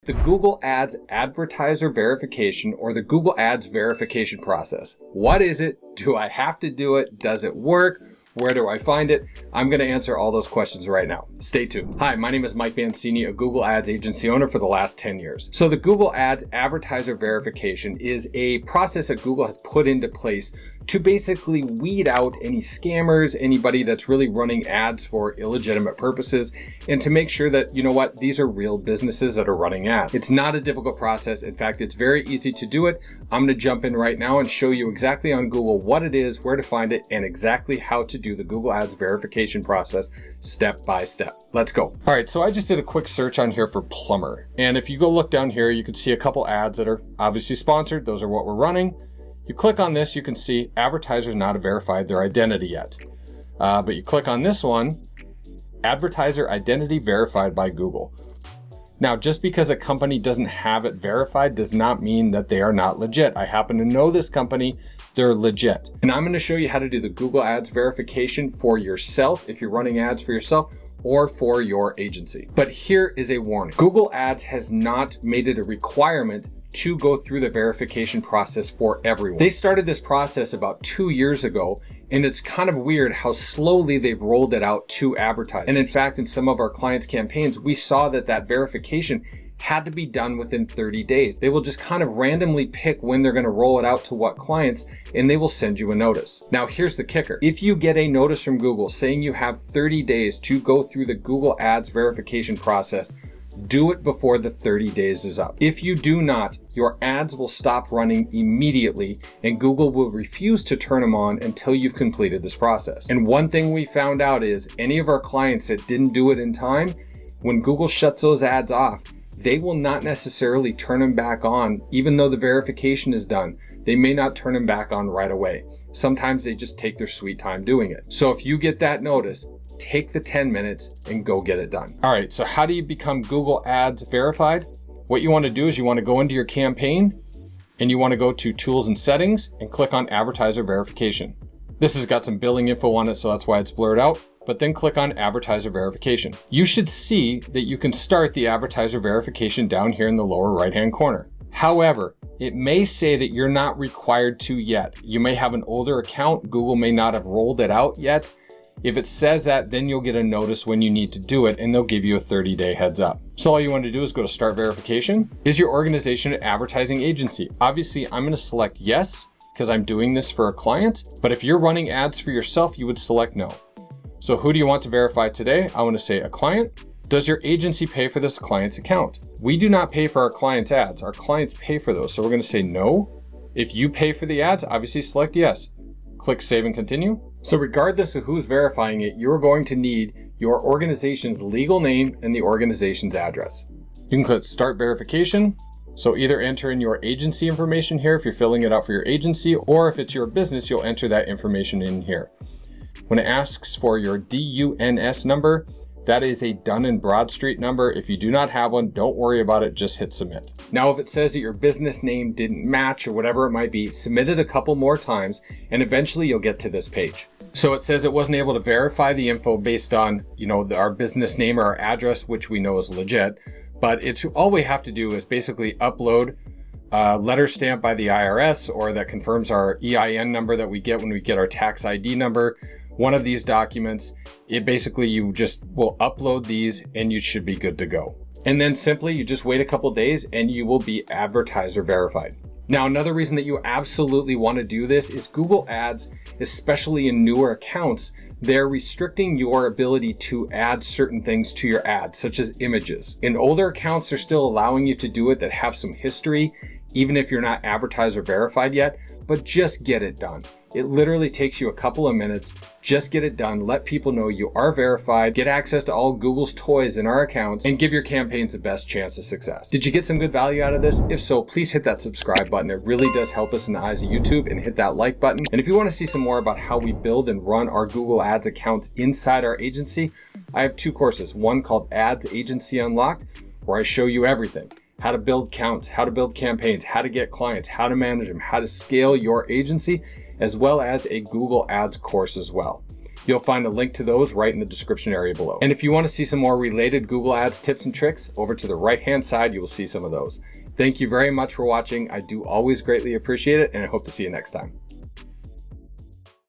The Google Ads advertiser verification, or the Google Ads verification process. What is it? Do I have to do it? Does it work? Where do I find it? I'm going to answer all those questions right now. Stay tuned. Hi, my name is Mike Mancini, a Google Ads agency owner for the last 10 years. So the Google Ads advertiser verification is a process that Google has put into place to basically weed out any scammers, anybody that's really running ads for illegitimate purposes, and to make sure that, you know what, these are real businesses that are running ads. It's not a difficult process. In fact, it's very easy to do it. I'm going to jump in right now and show you exactly on Google what it is, where to find it, and exactly how to do the Google Ads verification process step by step. Let's go. All right, so I just did a quick search on here for plumber. And if you go look down here, you can see a couple ads that are obviously sponsored. Those are what we're running. You click on this, you can see advertisers not verified their identity yet. But you click on this one, advertiser identity verified by Google. Now, just because a company doesn't have it verified does not mean that they are not legit. I happen to know this company, they're legit. And I'm going to show you how to do the Google Ads verification for yourself if you're running ads for yourself or for your agency. But here is a warning. Google Ads has not made it a requirement to go through the verification process for everyone. They started this process about 2 years ago, and it's kind of weird how slowly they've rolled it out to advertisers. And in fact, in some of our clients' campaigns, we saw that verification had to be done within 30 days. They will just kind of randomly pick when they're going to roll it out to what clients, and they will send you a notice. Now, here's the kicker. If you get a notice from Google saying you have 30 days to go through the Google Ads verification process, do it before the 30 days is up. If you do not, your ads will stop running immediately and Google will refuse to turn them on until you've completed this process. And one thing we found out is any of our clients that didn't do it in time, when Google shuts those ads off, they will not necessarily turn them back on. Even though the verification is done, they may not turn them back on right away. Sometimes they just take their sweet time doing it. So if you get that notice, take the 10 minutes and go get it done. All right, so how do you become Google Ads verified? What you want to do is you want to go into your campaign and you want to go to Tools and Settings and click on Advertiser Verification. This has got some billing info on it, so that's why it's blurred out, but then click on Advertiser Verification. You should see that you can start the advertiser verification down here in the lower right-hand corner. However, it may say that you're not required to yet. You may have an older account. Google may not have rolled it out yet. If it says that, then you'll get a notice when you need to do it, and they'll give you a 30-day heads up. So all you want to do is go to Start Verification. Is your organization an advertising agency? Obviously, I'm going to select yes, because I'm doing this for a client. But if you're running ads for yourself, you would select no. So who do you want to verify today? I want to say a client. Does your agency pay for this client's account? We do not pay for our clients' ads. Our clients pay for those. So we're going to say no. If you pay for the ads, obviously select yes. Click Save and Continue. So regardless of who's verifying it, you're going to need your organization's legal name and the organization's address. You can click Start Verification. So either enter in your agency information here if you're filling it out for your agency, or if it's your business, you'll enter that information in here. When it asks for your DUNS number, that is a Dun & Bradstreet number. If you do not have one, don't worry about it, just hit submit. Now, if it says that your business name didn't match or whatever it might be, submit it a couple more times and eventually you'll get to this page. So it says it wasn't able to verify the info based on, our business name or our address, which we know is legit, but all we have to do is basically upload a letter stamped by the IRS or that confirms our EIN number that we get when we get our tax ID number. One of these documents, you just will upload these and you should be good to go. And then simply you just wait a couple days and you will be advertiser verified. Now, another reason that you absolutely want to do this is Google Ads, especially in newer accounts, they're restricting your ability to add certain things to your ads, such as images. In older accounts, they're still allowing you to do it that have some history, even if you're not advertiser verified yet, but just get it done. It literally takes you a couple of minutes. Just get it done. Let people know you are verified. Get access to all Google's toys in our accounts and give your campaigns the best chance of success. Did you get some good value out of this? If so, please hit that subscribe button. It really does help us in the eyes of YouTube, and hit that like button. And if you want to see some more about how we build and run our Google Ads accounts inside our agency, I have 2 courses. One called Ads Agency Unlocked, where I show you everything. How to build counts, how to build campaigns, how to get clients, how to manage them, how to scale your agency, as well as a Google Ads course as well. You'll find a link to those right in the description area below. And if you want to see some more related Google Ads tips and tricks, over to the right-hand side, you will see some of those. Thank you very much for watching. I do always greatly appreciate it, and I hope to see you next time.